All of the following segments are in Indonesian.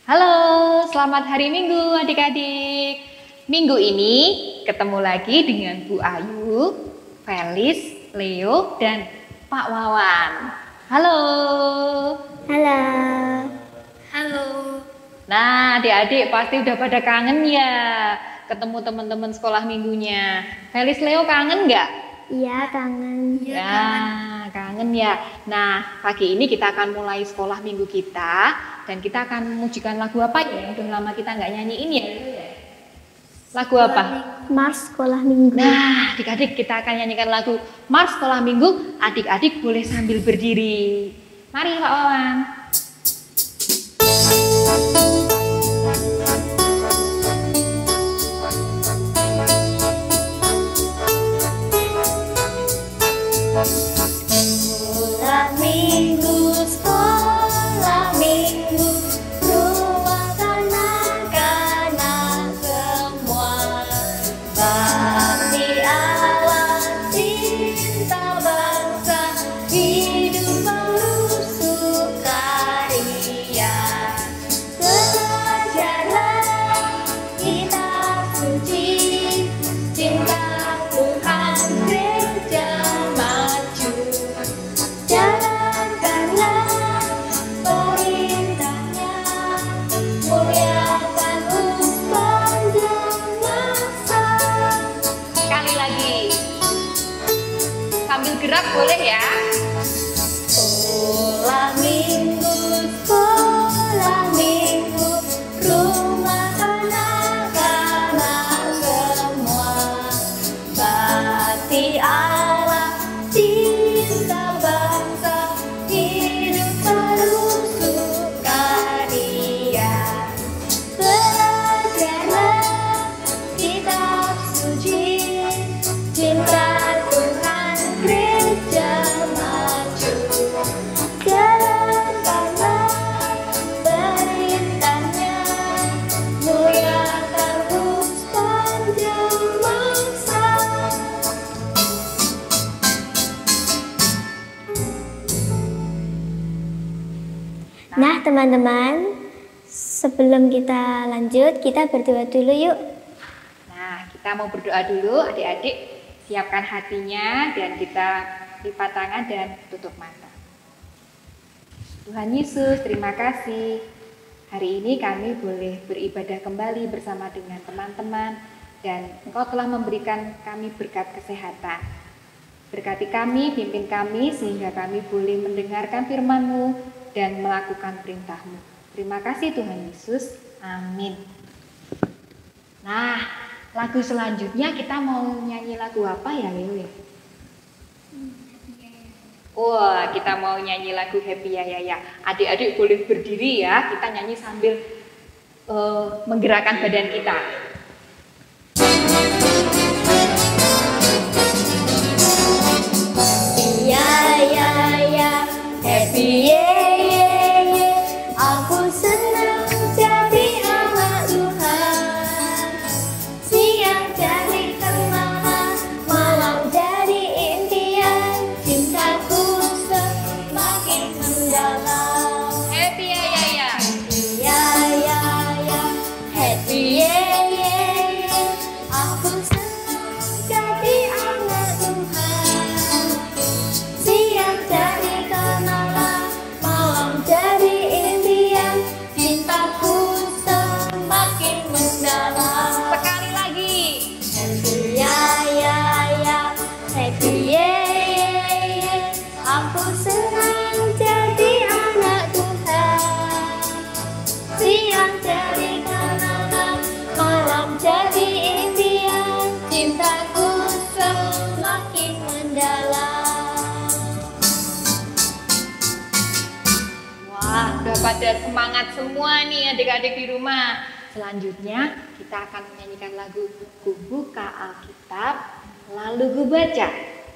Halo, selamat hari Minggu adik-adik. Minggu ini ketemu lagi dengan Bu Ayu, Felis, Leo, dan Pak Wawan. Halo. Halo. Halo. Nah, adik-adik pasti udah pada kangen ya ketemu teman-teman sekolah minggunya. Felis, Leo kangen nggak? Iya, kangen. Ya, kangen ya. Nah, pagi ini kita akan mulai sekolah minggu kita dan kita akan memujikan lagu apa ya? Udah lama kita nggak nyanyiin ya. Lagu apa? Mars Sekolah Minggu. Nah, adik-adik kita akan nyanyikan lagu Mars Sekolah Minggu. Adik-adik boleh sambil berdiri. Mari Pak Wawan. Sekolah minggu, sekolah minggu, rumah kanak-kanak semua. Bakti Allah, cinta bangsa, hidup penuh sukaria. Belajarlah kitab suci, cinta Tuhan gereja maju. Jalankanlah perintahnya, muliakan sepanjang masa. Sekali lagi. Sambil gerak boleh ya. Sekolah minggu, rumah kanak-kanak semua. Bakti Allah, cinta bangsa, hidup penuh sukaria. Belajarlah kitab suci, cinta Tuhan gereja maju. Jalankanlah perintahnya, muliakan sepanjang masa. Nah teman-teman, sebelum kita lanjut, kita berdoa dulu yuk. Nah, kita mau berdoa dulu adik-adik. Siapkan hatinya dan kita lipat tangan dan tutup mata. Tuhan Yesus, terima kasih. Hari ini kami boleh beribadah kembali bersama dengan teman-teman dan Engkau telah memberikan kami berkat kesehatan. Berkati kami, pimpin kami sehingga kami boleh mendengarkan firman-Mu dan melakukan perintah-Mu. Terima kasih Tuhan Yesus. Amin. Nah, lagu selanjutnya kita mau nyanyi lagu apa ya, Leo ya? Wah, kita mau nyanyi lagu Happy Ya Ya Ya. Adik-adik boleh berdiri ya, kita nyanyi sambil menggerakkan badan kita. Ya ya ya, happy ye ye ye, aku senang jadi anak Tuhan. Siang jadi kenalan, malam jadi impian, cintaku semakin mendalam. Happy Ya Ya Ya. Ya ya ya, happy ye ye ye, aku senang jadi anak Tuhan. Siang jadi kenalan, malam jadi impian, cintaku semakin mendalam. Sekali lagi. Happy ya ya ya, happy ye ye ye, aku senang jadi anak Tuhan. Siang jadi kenalan, malam jadi impian, cintaku semakin mendalam. Wah, udah pada semangat semua nih adik-adik di rumah. Selanjutnya kita akan menyanyikan lagu Ku Buka Alkitab, lalu ku baca.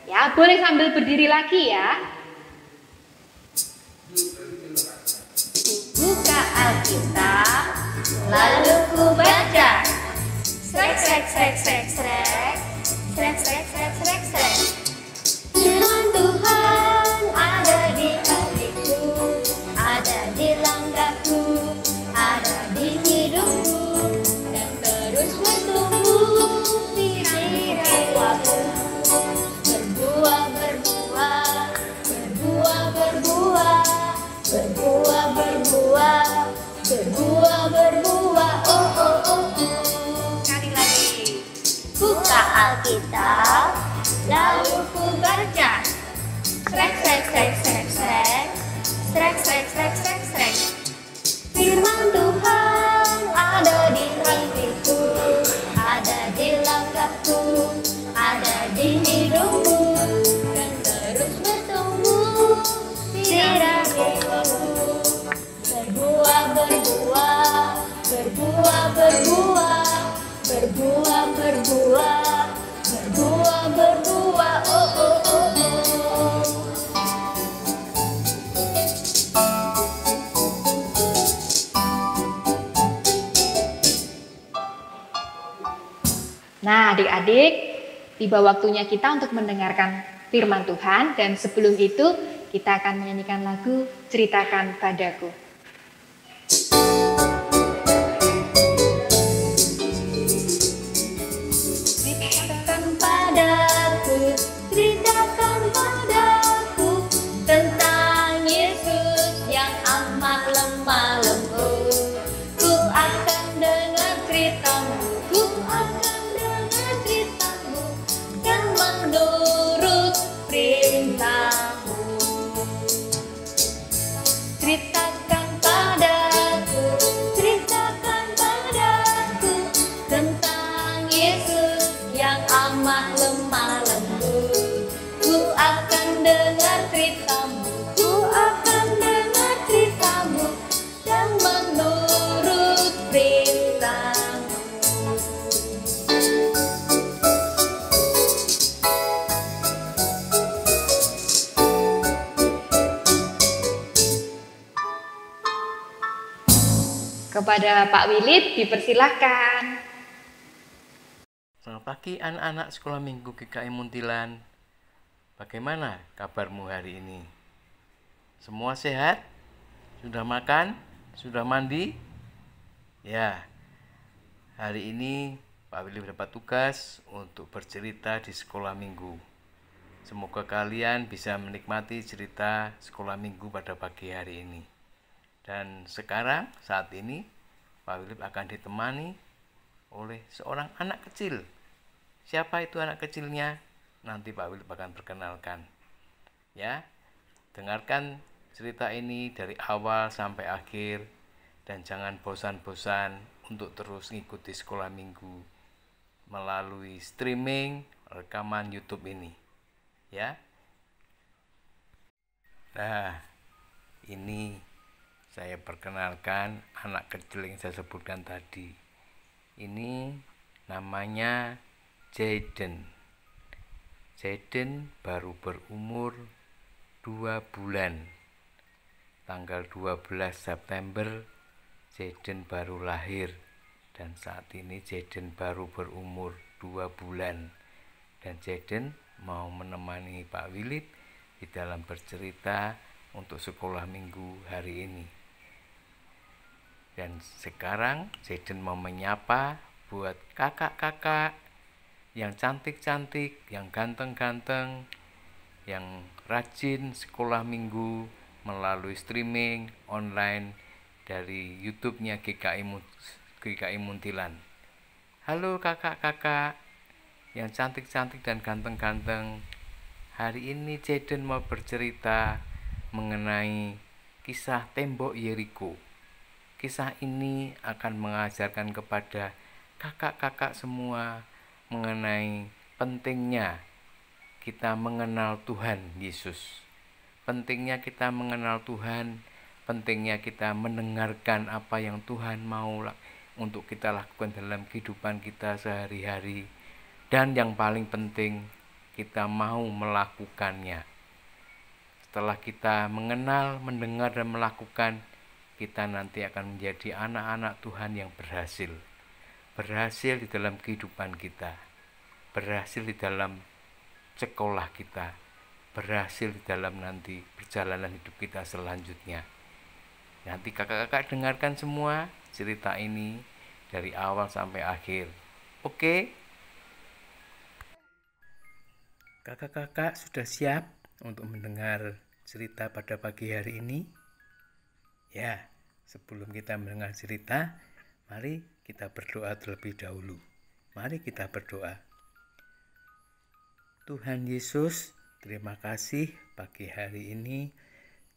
Ya, boleh sambil berdiri lagi ya. Buka Alkitab, lalu ku baca. Srek srek srek srek srek, srek srek srek srek srek. Firman Tuhan ada di hatiku, ada di langkahku, ada Berbuah, berbuah, oh oh oh oh. Sekali lagi. Buka Alkitab, lalu ku baca. Srek, srek, srek, srek, srek. Srek, srek, srek, srek, srek. Firman Tuhan ada di hatiku, ada di langkahku, ada di hidupku, dan terus bertumbuh di dalamku. Berbuah, berbuah, berbuah, berbuah, berbuah, berbuah, berbuah, berbuah, oh oh oh oh. Nah, adik-adik, tiba waktunya kita untuk mendengarkan firman Tuhan, dan sebelum itu kita akan menyanyikan lagu Ceritakan Padaku. Ceritakan padaku, ceritakan padaku tentang Yesus yang amat lemah lembut. Ku akan dengar ceritamu, ku akan dengar ceritamu dan menurut perintahmu. Ceritakan padaku, ceritakan padaku tentang Yesus yang amat lemah lembut. Ku akan dengar ceritamu, ku akan dengar ceritamu dan menurut perintahmu. Kepada Pak Wilid dipersilahkan. Selamat pagi anak-anak sekolah minggu GKI Muntilan. Bagaimana kabarmu hari ini? Semua sehat? Sudah makan? Sudah mandi? Ya, hari ini Pak Willy mendapat tugas untuk bercerita di sekolah minggu. Semoga kalian bisa menikmati cerita sekolah minggu pada pagi hari ini. Dan sekarang, saat ini, Pak Willy akan ditemani oleh seorang anak kecil. Siapa itu anak kecilnya? Nanti Pak Willy akan perkenalkan. Ya, dengarkan cerita ini dari awal sampai akhir dan jangan bosan-bosan untuk terus ngikuti sekolah minggu melalui streaming rekaman YouTube ini. Ya. Nah, ini saya perkenalkan anak kecil yang saya sebutkan tadi. Ini namanya Jaden. Jaden baru berumur 2 bulan. Tanggal 12 September Jaden baru lahir. Dan saat ini Jaden baru berumur 2 bulan. Dan Jaden mau menemani Pak Willy di dalam bercerita untuk sekolah minggu hari ini. Dan sekarang Jaden mau menyapa buat kakak-kakak yang cantik-cantik, yang ganteng-ganteng, yang rajin sekolah minggu melalui streaming online dari YouTube-nya GKI Muntilan. Halo kakak-kakak yang cantik-cantik dan ganteng-ganteng. Hari ini Jaden mau bercerita mengenai kisah tembok Yeriko. Kisah ini akan mengajarkan kepada kakak-kakak semua mengenai pentingnya kita mengenal Tuhan Yesus. Pentingnya kita mengenal Tuhan, pentingnya kita mendengarkan apa yang Tuhan mau untuk kita lakukan dalam kehidupan kita sehari-hari. Dan yang paling penting, kita mau melakukannya. Setelah kita mengenal, mendengar, dan melakukan, kita nanti akan menjadi anak-anak Tuhan yang berhasil. Berhasil di dalam kehidupan kita. Berhasil di dalam sekolah kita. Berhasil di dalam nanti perjalanan hidup kita selanjutnya. Nanti kakak-kakak dengarkan semua cerita ini dari awal sampai akhir. Oke? Kakak-kakak sudah siap untuk mendengar cerita pada pagi hari ini? Ya, Sebelum kita mendengar cerita, mari kita berdoa terlebih dahulu. Mari kita berdoa. Tuhan Yesus, terima kasih pagi hari ini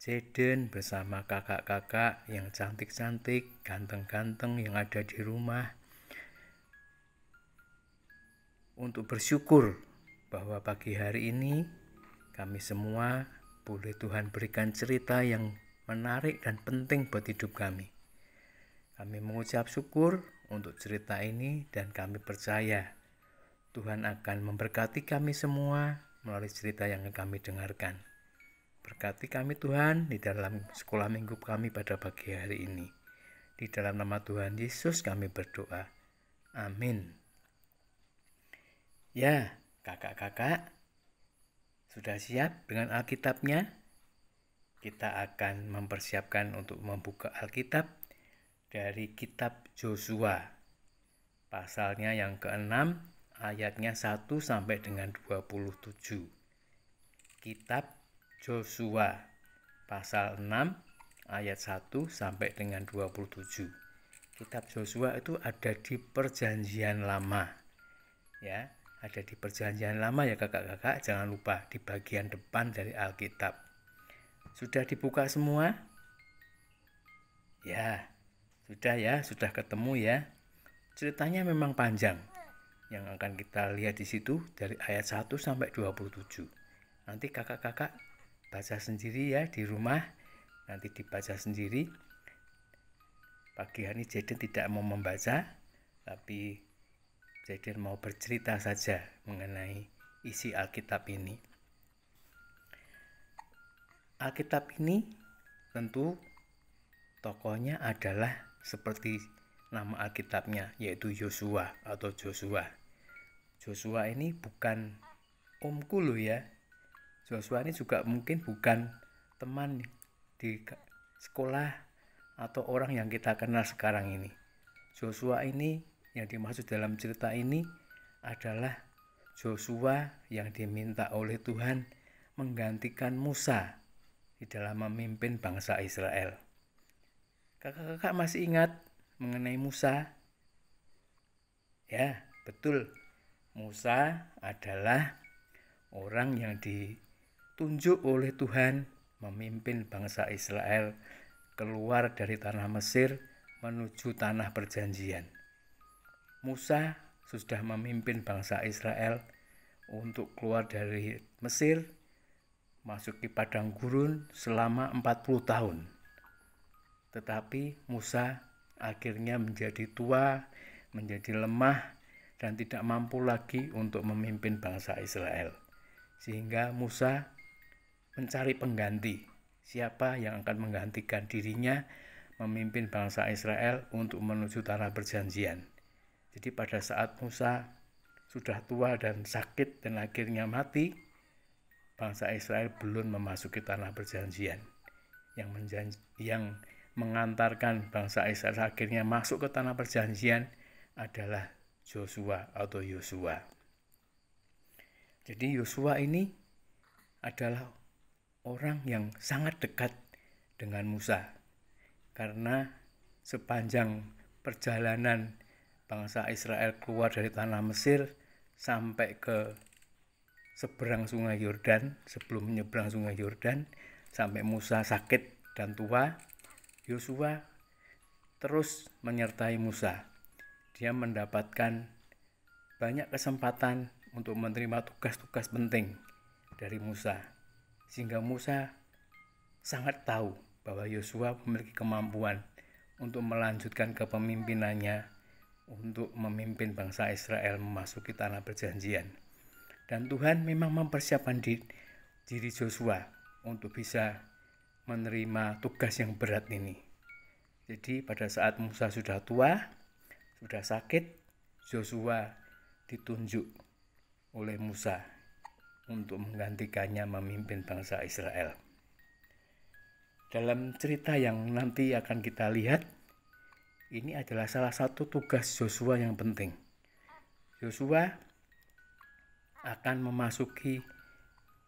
Jaden bersama kakak-kakak yang cantik-cantik, ganteng-ganteng yang ada di rumah untuk bersyukur bahwa pagi hari ini kami semua boleh Tuhan berikan cerita yang menarik dan penting buat hidup kami. Kami mengucap syukur untuk cerita ini dan kami percaya Tuhan akan memberkati kami semua melalui cerita yang kami dengarkan. Berkati kami Tuhan di dalam sekolah minggu kami pada pagi hari ini. Di dalam nama Tuhan Yesus kami berdoa. Amin. Ya, kakak-kakak, sudah siap dengan Alkitabnya? Kita akan mempersiapkan untuk membuka Alkitab dari kitab Yosua. Pasalnya yang ke-6, ayatnya 1 sampai dengan 27. Kitab Yosua, pasal 6, ayat 1 sampai dengan 27. Kitab Yosua itu ada di Perjanjian Lama. Ya, ada di Perjanjian Lama ya kakak-kakak, jangan lupa di bagian depan dari Alkitab. Sudah dibuka semua? Ya, sudah ketemu ya. Ceritanya memang panjang. Yang akan kita lihat di situ dari ayat 1 sampai 27. Nanti kakak-kakak baca sendiri ya di rumah. Nanti dibaca sendiri. Pagi hari ini Jaden tidak mau membaca, tapi Jaden mau bercerita saja mengenai isi Alkitab ini. Alkitab ini tentu tokohnya adalah seperti nama Alkitabnya, yaitu Yosua atau Joshua. Joshua ini bukan omku loh ya. Joshua ini juga mungkin bukan teman di sekolah atau orang yang kita kenal sekarang ini. Joshua ini yang dimaksud dalam cerita ini adalah Joshua yang diminta oleh Tuhan menggantikan Musa di dalam memimpin bangsa Israel. Kakak-kakak masih ingat mengenai Musa? Ya, betul. Musa adalah orang yang ditunjuk oleh Tuhan memimpin bangsa Israel keluar dari tanah Mesir menuju tanah perjanjian. Musa sudah memimpin bangsa Israel untuk keluar dari Mesir, masuki padang gurun selama 40 tahun. Tetapi Musa akhirnya menjadi tua, menjadi lemah, dan tidak mampu lagi untuk memimpin bangsa Israel. Sehingga Musa mencari pengganti. Siapa yang akan menggantikan dirinya memimpin bangsa Israel untuk menuju tanah perjanjian. Jadi pada saat Musa sudah tua dan sakit dan akhirnya mati, bangsa Israel belum memasuki tanah perjanjian. Yang mengantarkan bangsa Israel akhirnya masuk ke tanah perjanjian adalah Joshua atau Yosua. Jadi Yosua ini adalah orang yang sangat dekat dengan Musa. Karena sepanjang perjalanan bangsa Israel keluar dari tanah Mesir sampai ke seberang sungai Yordan, sebelum menyeberang sungai Yordan, sampai Musa sakit dan tua, Yosua terus menyertai Musa. Dia mendapatkan banyak kesempatan untuk menerima tugas-tugas penting dari Musa. Sehingga Musa sangat tahu bahwa Yosua memiliki kemampuan untuk melanjutkan kepemimpinannya untuk memimpin bangsa Israel memasuki tanah perjanjian. Dan Tuhan memang mempersiapkan diri Joshua untuk bisa menerima tugas yang berat ini. Jadi pada saat Musa sudah tua, sudah sakit, Joshua ditunjuk oleh Musa untuk menggantikannya memimpin bangsa Israel. Dalam cerita yang nanti akan kita lihat, ini adalah salah satu tugas Joshua yang penting. Joshua akan memasuki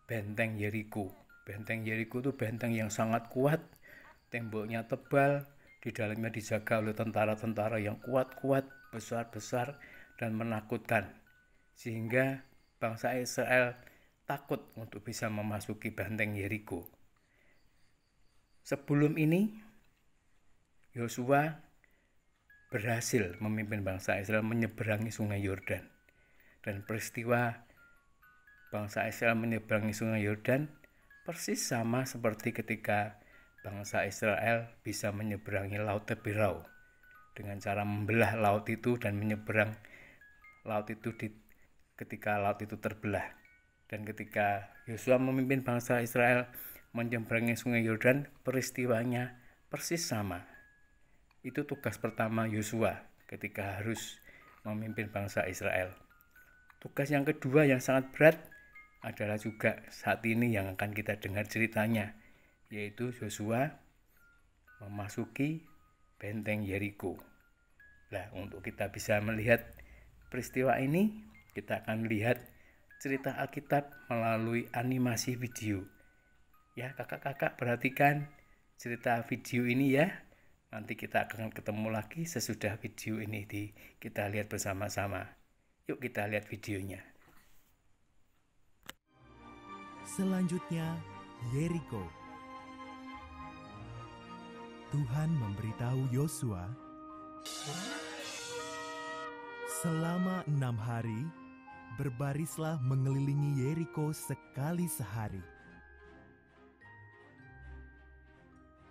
benteng Yeriko. Benteng Yeriko itu benteng yang sangat kuat, temboknya tebal, Di dalamnya dijaga oleh tentara-tentara yang kuat-kuat, besar-besar, dan menakutkan. Sehingga bangsa Israel takut untuk bisa memasuki benteng Yeriko. Sebelum ini, Yosua berhasil memimpin bangsa Israel menyeberangi sungai Yordan. Dan peristiwa bangsa Israel menyeberangi sungai Yordan persis sama seperti ketika bangsa Israel bisa menyeberangi Laut Teberau dengan cara membelah laut itu dan menyeberang laut itu ketika laut itu terbelah. Dan ketika Yosua memimpin bangsa Israel menyeberangi sungai Yordan, peristiwanya persis sama. Itu tugas pertama Yosua ketika harus memimpin bangsa Israel. Tugas yang kedua yang sangat berat adalah juga saat ini yang akan kita dengar ceritanya, yaitu Yosua memasuki benteng Yeriko. Nah, untuk kita bisa melihat peristiwa ini, kita akan melihat cerita Alkitab melalui animasi video. Ya, kakak-kakak perhatikan cerita video ini ya. Nanti kita akan ketemu lagi sesudah video ini kita lihat bersama-sama. Yuk kita lihat videonya. Selanjutnya, Yeriko. Tuhan memberitahu Yosua, selama 6 hari, berbarislah mengelilingi Yeriko sekali sehari.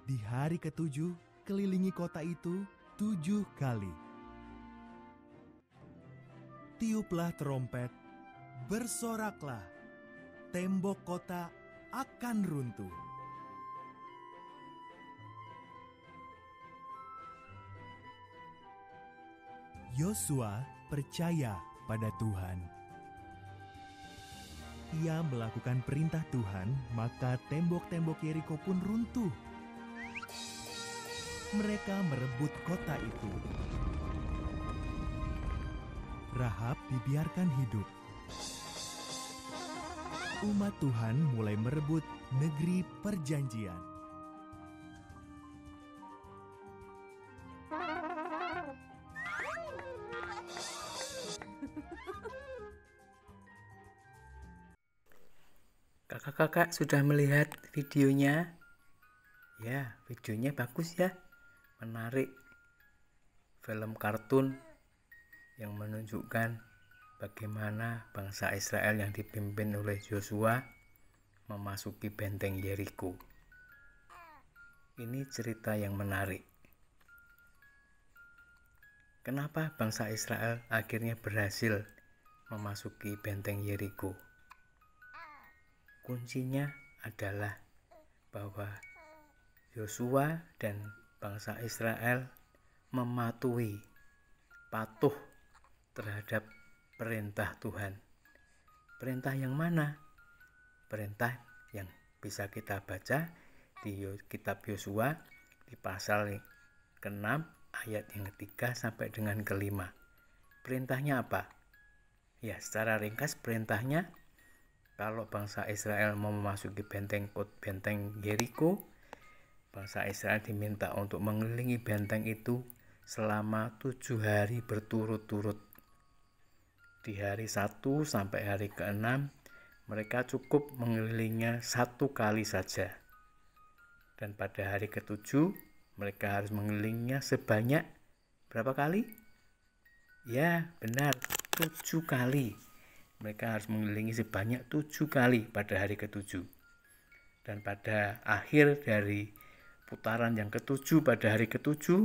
Di hari ke-7, kelilingi kota itu 7 kali. Tiuplah trompet, bersoraklah, tembok kota akan runtuh. Yosua percaya pada Tuhan. Ia melakukan perintah Tuhan, maka tembok-tembok Yeriko pun runtuh. Mereka merebut kota itu. Rahab dibiarkan hidup. Umat Tuhan mulai merebut negeri perjanjian. Kakak-kakak sudah melihat videonya? Ya, videonya bagus ya. Menarik. Film kartun yang menunjukkan bagaimana bangsa Israel yang dipimpin oleh Yosua memasuki benteng Yeriko. Ini cerita yang menarik. Kenapa bangsa Israel akhirnya berhasil memasuki benteng Yeriko? Kuncinya adalah bahwa Yosua dan bangsa Israel patuh terhadap perintah Tuhan. Perintah yang mana? Perintah yang bisa kita baca di kitab Yosua di pasal ke-6 ayat yang ke-3 sampai dengan ke-5. Perintahnya apa? Ya, secara ringkas perintahnya, kalau bangsa Israel mau memasuki benteng Yeriko, bangsa Israel diminta untuk mengelilingi benteng itu selama 7 hari berturut-turut. Di hari 1 sampai hari ke-6, mereka cukup mengelilinginya 1 kali saja. Dan pada hari ke-7, mereka harus mengelilinginya sebanyak berapa kali? Ya, benar, 7 kali. Mereka harus mengelilingi sebanyak 7 kali pada hari ke-7. Dan pada akhir dari putaran yang ke-7 pada hari ke-7,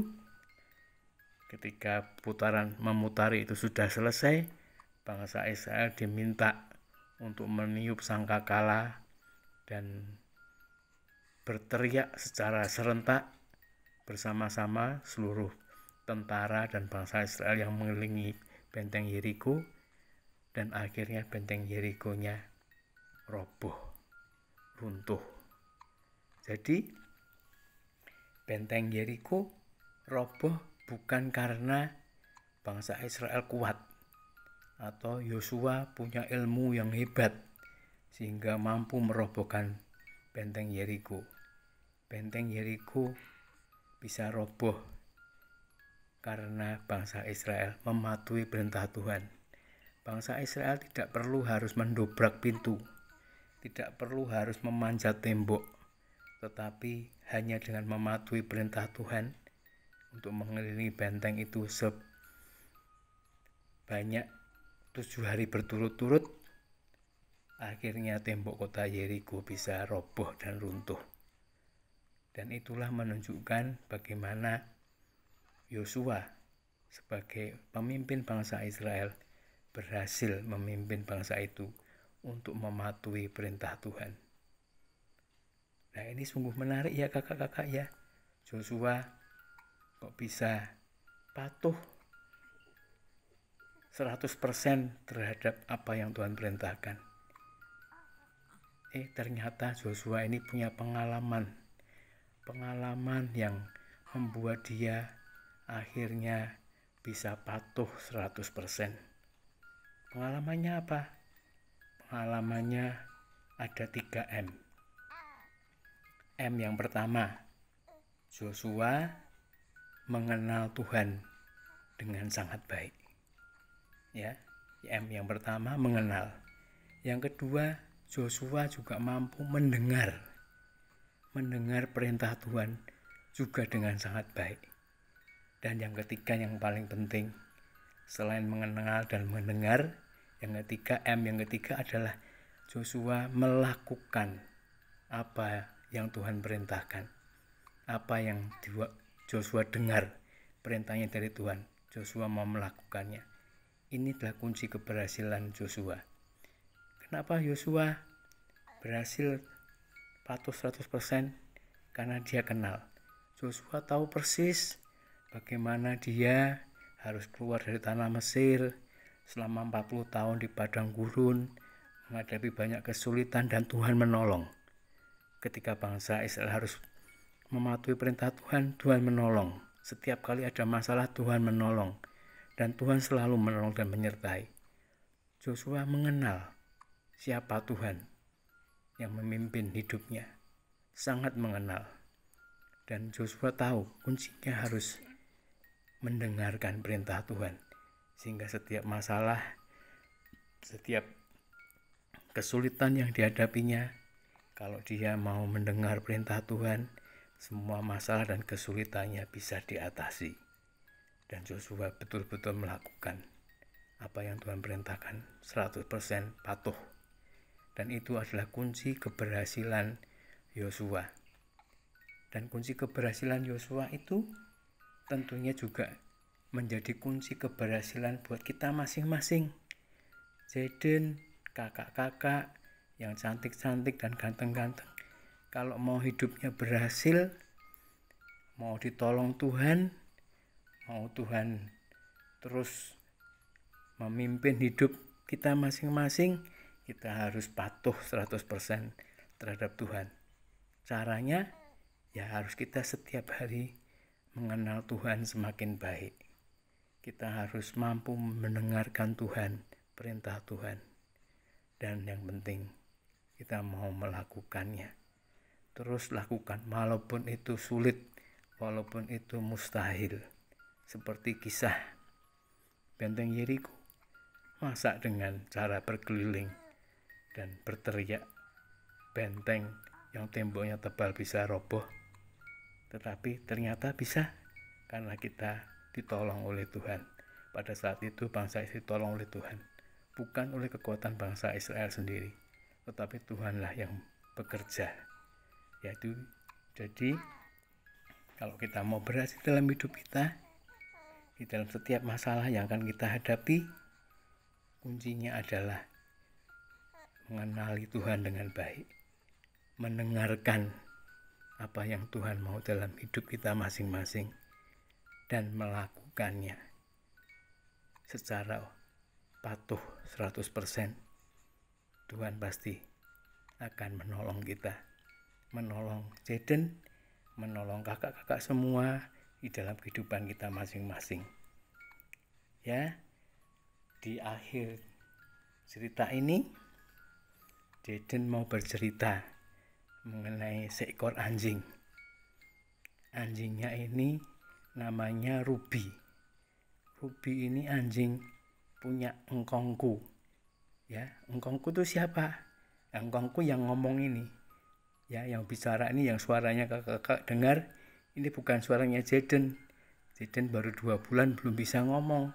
ketika putaran memutari itu sudah selesai, bangsa Israel diminta untuk meniup sangkakala dan berteriak secara serentak bersama-sama seluruh tentara dan bangsa Israel yang mengelilingi benteng Yeriko. Dan akhirnya benteng Yeriko-nya roboh, runtuh. Jadi benteng Yeriko roboh bukan karena bangsa Israel kuat atau Yosua punya ilmu yang hebat sehingga mampu merobohkan benteng Yeriko. Benteng Yeriko bisa roboh karena bangsa Israel mematuhi perintah Tuhan. Bangsa Israel tidak perlu harus mendobrak pintu, tidak perlu harus memanjat tembok, tetapi hanya dengan mematuhi perintah Tuhan untuk mengelilingi benteng itu sebanyak 7 hari berturut-turut, akhirnya tembok kota Yeriko bisa roboh dan runtuh. Dan itulah menunjukkan bagaimana Yosua sebagai pemimpin bangsa Israel berhasil memimpin bangsa itu untuk mematuhi perintah Tuhan. Nah, ini sungguh menarik ya kakak-kakak ya. Yosua kok bisa patuh 100% terhadap apa yang Tuhan perintahkan. Ternyata Yosua ini punya pengalaman yang membuat dia akhirnya bisa patuh 100%. Pengalamannya apa? Pengalamannya ada 3 M. M yang pertama, Yosua mengenal Tuhan dengan sangat baik. Ya, M yang pertama mengenal. Yang kedua, Yosua juga mampu mendengar perintah Tuhan juga dengan sangat baik. Dan yang ketiga yang paling penting, selain mengenal dan mendengar, yang ketiga adalah Yosua melakukan apa yang Tuhan perintahkan. Apa yang Yosua dengar perintahnya dari Tuhan, Yosua mau melakukannya. Ini adalah kunci keberhasilan Yosua. Kenapa Yosua berhasil patuh 100%? Karena dia kenal. Yosua tahu persis bagaimana dia harus keluar dari tanah Mesir selama 40 tahun di padang gurun, menghadapi banyak kesulitan dan Tuhan menolong. Ketika bangsa Israel harus mematuhi perintah Tuhan, Tuhan menolong. Setiap kali ada masalah, Tuhan menolong. Dan Tuhan selalu menolong dan menyertai. Yosua mengenal siapa Tuhan yang memimpin hidupnya. Sangat mengenal. Dan Yosua tahu kuncinya harus mendengarkan perintah Tuhan. Sehingga setiap masalah, setiap kesulitan yang dihadapinya, kalau dia mau mendengar perintah Tuhan, semua masalah dan kesulitannya bisa diatasi. Dan Yosua betul-betul melakukan apa yang Tuhan perintahkan, 100% patuh. Dan itu adalah kunci keberhasilan Yosua. Dan kunci keberhasilan Yosua itu tentunya juga menjadi kunci keberhasilan buat kita masing-masing. Jaden, kakak-kakak yang cantik-cantik dan ganteng-ganteng, kalau mau hidupnya berhasil, mau ditolong Tuhan, mau Tuhan terus memimpin hidup kita masing-masing, kita harus patuh 100% terhadap Tuhan. Caranya ya harus kita setiap hari mengenal Tuhan semakin baik. Kita harus mampu mendengarkan Tuhan, perintah Tuhan. Dan yang penting, kita mau melakukannya. Terus lakukan, walaupun itu sulit, walaupun itu mustahil. Seperti kisah benteng Yeriko. Masa dengan cara berkeliling dan berteriak, benteng yang temboknya tebal bisa roboh. Tetapi ternyata bisa karena kita ditolong oleh Tuhan. Pada saat itu bangsa Israel ditolong oleh Tuhan. Bukan oleh kekuatan bangsa Israel sendiri, tetapi Tuhanlah yang bekerja. Jadi kalau kita mau berhasil dalam hidup kita, di dalam setiap masalah yang akan kita hadapi, kuncinya adalah mengenali Tuhan dengan baik, mendengarkan apa yang Tuhan mau dalam hidup kita masing-masing, dan melakukannya secara patuh 100%. Tuhan pasti akan menolong kita, menolong Jaden, menolong kakak-kakak semua di dalam kehidupan kita masing-masing. Ya, di akhir cerita ini Jaden mau bercerita mengenai seekor anjing. Anjingnya ini namanya Ruby. Ruby ini anjing punya engkongku. Ya, engkongku itu siapa? Engkongku yang ngomong ini. Ya, yang bicara ini, yang suaranya kakak dengar, ini bukan suaranya Jaden. Jaden baru 2 bulan belum bisa ngomong.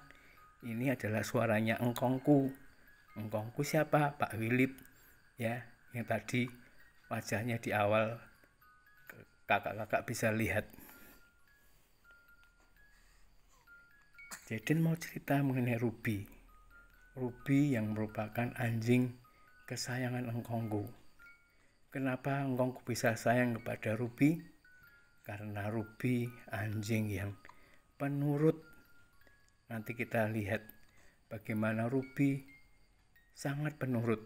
Ini adalah suaranya engkongku. Engkongku siapa? Pak Wilip. Ya, yang tadi wajahnya di awal kakak-kakak bisa lihat. Jaden mau cerita mengenai Ruby. Ruby yang merupakan anjing kesayangan engkongku. Kenapa engkongku bisa sayang kepada Ruby? Karena Ruby anjing yang penurut. Nanti kita lihat bagaimana Ruby sangat penurut.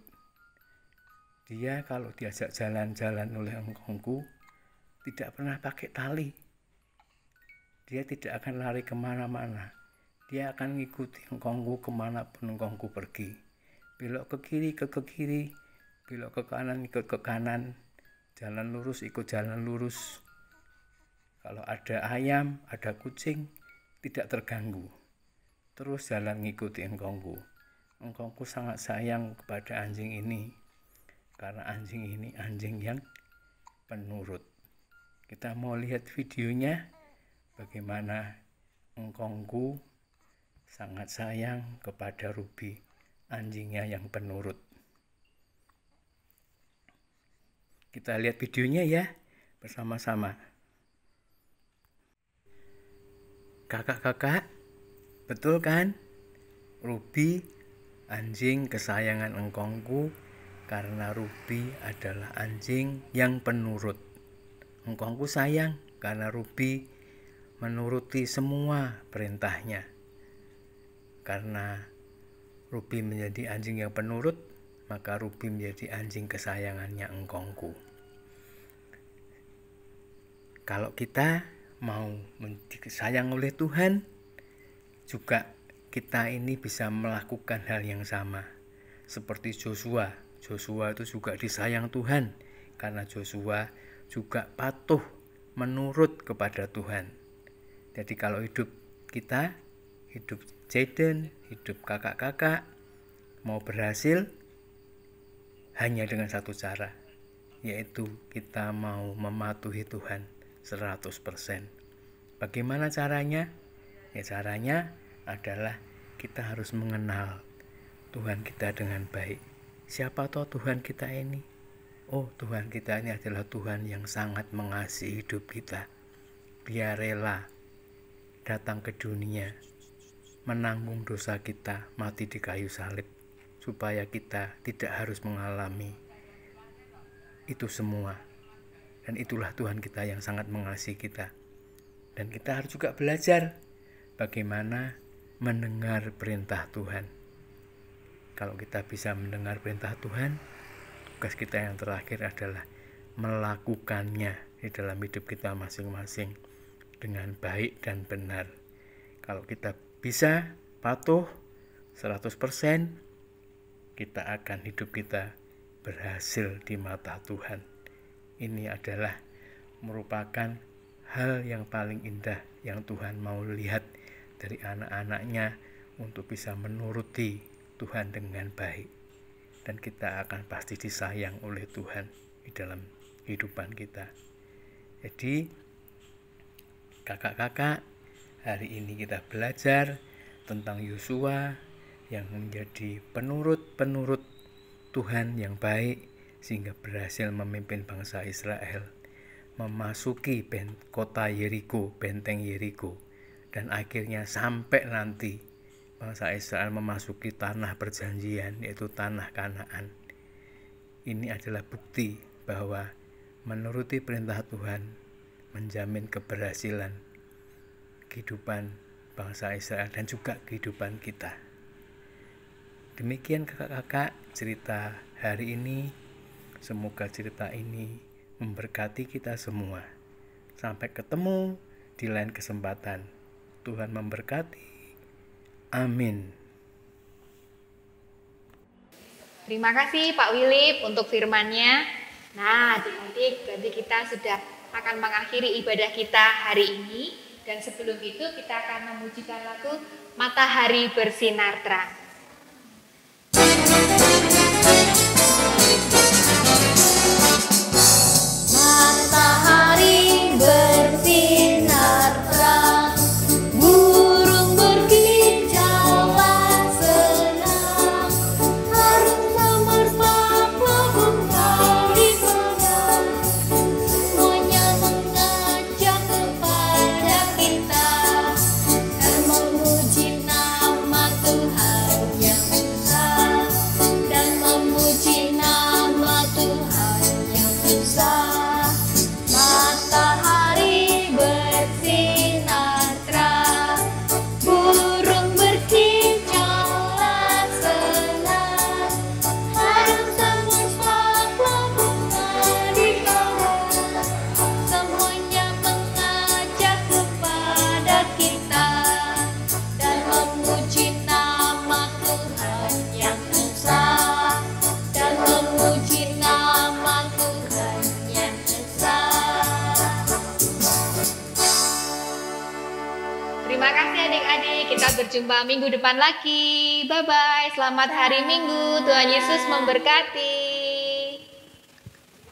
Dia kalau diajak jalan-jalan oleh engkongku tidak pernah pakai tali. Dia tidak akan lari kemana-mana. Dia akan mengikuti engkongku kemanapun engkongku pergi. Belok ke kiri, ke kiri. Belok ke kanan, ikut ke kanan. Jalan lurus, ikut jalan lurus. Kalau ada ayam, ada kucing, tidak terganggu. Terus jalan ngikuti engkongku. Engkongku sangat sayang kepada anjing ini. Karena anjing ini anjing yang penurut. Kita mau lihat videonya. Bagaimana engkongku sangat sayang kepada Ruby, anjingnya yang penurut. Kita lihat videonya ya, bersama-sama. Kakak-kakak, betul kan? Ruby, anjing kesayangan engkongku, karena Ruby adalah anjing yang penurut. Engkongku sayang karena Ruby menuruti semua perintahnya. Karena Ruby menjadi anjing yang penurut, maka Ruby menjadi anjing kesayangannya engkongku. Kalau kita mau disayang oleh Tuhan, juga kita ini bisa melakukan hal yang sama. Seperti Joshua. Joshua itu juga disayang Tuhan, karena Joshua juga patuh menurut kepada Tuhan. Jadi kalau hidup kita, hidup Jaden, hidup kakak-kakak mau berhasil hanya dengan satu cara, yaitu kita mau mematuhi Tuhan 100%. Bagaimana caranya? Ya, caranya adalah kita harus mengenal Tuhan kita dengan baik. Siapa tahu Tuhan kita ini? Oh, Tuhan kita ini adalah Tuhan yang sangat mengasihi hidup kita. Dia rela datang ke dunia, menanggung dosa kita, mati di kayu salib, supaya kita tidak harus mengalami itu semua. Dan itulah Tuhan kita yang sangat mengasihi kita. Dan kita harus juga belajar bagaimana mendengar perintah Tuhan. Kalau kita bisa mendengar perintah Tuhan, tugas kita yang terakhir adalah melakukannya di dalam hidup kita masing-masing dengan baik dan benar. Kalau kita bisa patuh 100%, kita akan hidup kita berhasil di mata Tuhan. Ini adalah merupakan hal yang paling indah yang Tuhan mau lihat dari anak-anaknya untuk bisa menuruti Tuhan dengan baik. Dan kita akan pasti disayang oleh Tuhan di dalam kehidupan kita. Jadi kakak-kakak, hari ini kita belajar tentang Yosua yang menjadi penurut Tuhan yang baik, sehingga berhasil memimpin bangsa Israel memasuki kota Yeriko, benteng Yeriko, dan akhirnya sampai nanti bangsa Israel memasuki tanah perjanjian, yaitu tanah Kanaan. Ini adalah bukti bahwa menuruti perintah Tuhan menjamin keberhasilan kehidupan bangsa Israel dan juga kehidupan kita. Demikian kakak-kakak cerita hari ini. Semoga cerita ini memberkati kita semua. Sampai ketemu di lain kesempatan. Tuhan memberkati. Amin. Terima kasih Pak Wilip untuk firman-Nya. Nah, adik-adik, berarti kita sudah akan mengakhiri ibadah kita hari ini. Dan sebelum itu kita akan memujikan lagu Matahari Bersinar Terang. Matahari bersinar terang, burung berkicauan senang, harum semerbak bunga di padang, semuanya mengajak kepada kita dan memuji nama Tuhan yang esa, dan memuji nama Tuhan yang esa. Matahari bersinar terang, burung berkicauan senang, harum semerbak bunga di padang, semuanya mengajak kepada kita dan memuji nama Tuhan yang esa, dan memuji nama Tuhan yang esa. Terima kasih adik-adik, kita berjumpa minggu depan lagi. Bye-bye, selamat hari Minggu, Tuhan Yesus memberkati.